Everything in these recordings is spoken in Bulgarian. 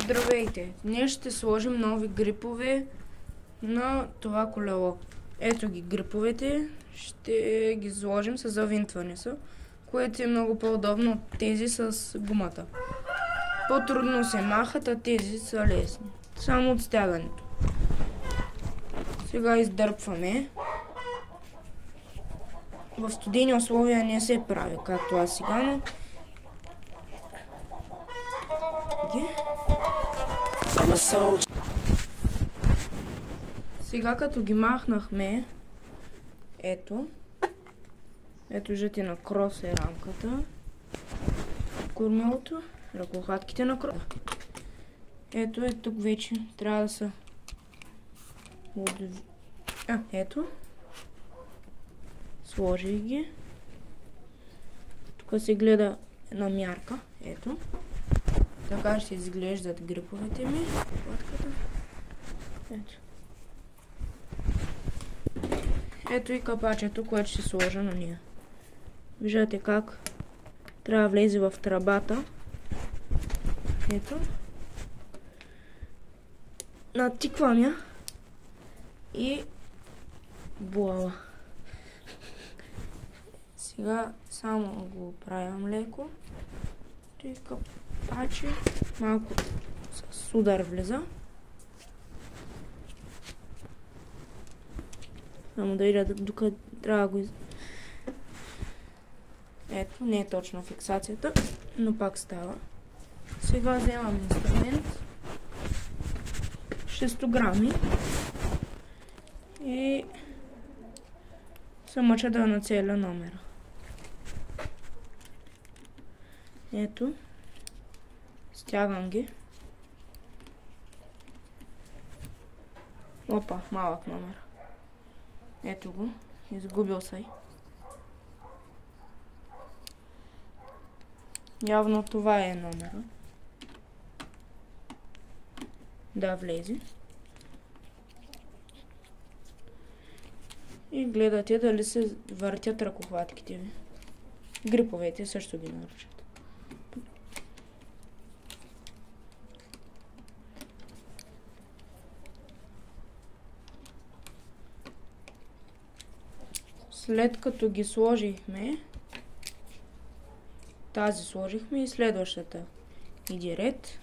Здравейте! Днес ще сложим нови грипове на това колело. Ето ги гриповете, ще ги сложим с завинтване са, което е много по-удобно от тези с гумата. По-трудно се махат, а тези са лесни. Само от стягането. Сега издърпваме. В студени условия не се прави, както аз сега, но сега като ги махнахме, ето виждате на крос е рамката, кормилото, ръкохватките на крос. Ето е тук вече, трябва да са ето, сложих ги. Тук се гледа една мярка, ето. Така ще изглеждат гриповете ми. Ето. Ето и капачето, което ще сложа на нея. Виждате как трябва да влезе в тръбата. Ето. Натиквам я. И буала. Сега само го правям леко. И капачи. Малко с удар влиза. Само да видя докъде трябва да го Ето, не е точно фиксацията, но пак става. Сега вземам инструмент. 600 грами. И се мъча да нацеля номера. Ето. Стягам ги. Опа, малък номер. Ето го. Изгубил се. Явно това е номера. Да влезе. И гледате дали се въртят ръкохватките ви. Гриповете също ги наричат. След като ги сложихме, тази сложихме и следващата иди ред.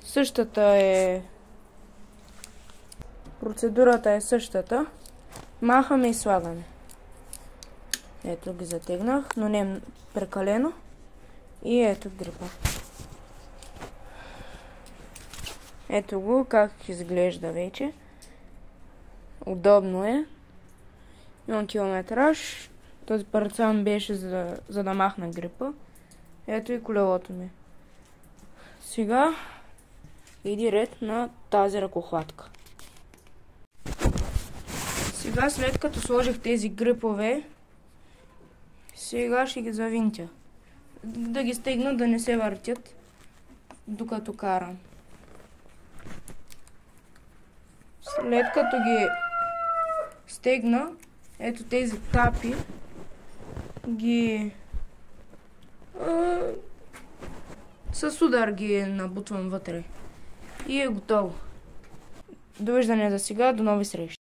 Същата е процедурата е същата. Махаме и слагаме. Ето ги затегнах, но не прекалено. И ето грипа. Ето го как изглежда вече. Удобно е. Имам километраж. Този парцел беше за да махна грипа. Ето и колелото ми. Сега иди ред на тази ръкохватка. Сега след като сложих тези грипове, сега ще ги завинтя. Да ги стегна да не се въртят докато карам. След като ги стегна, ето тези тапи, ги с удар ги набутвам вътре. И е готово. Довиждане за сега, до нови срещи.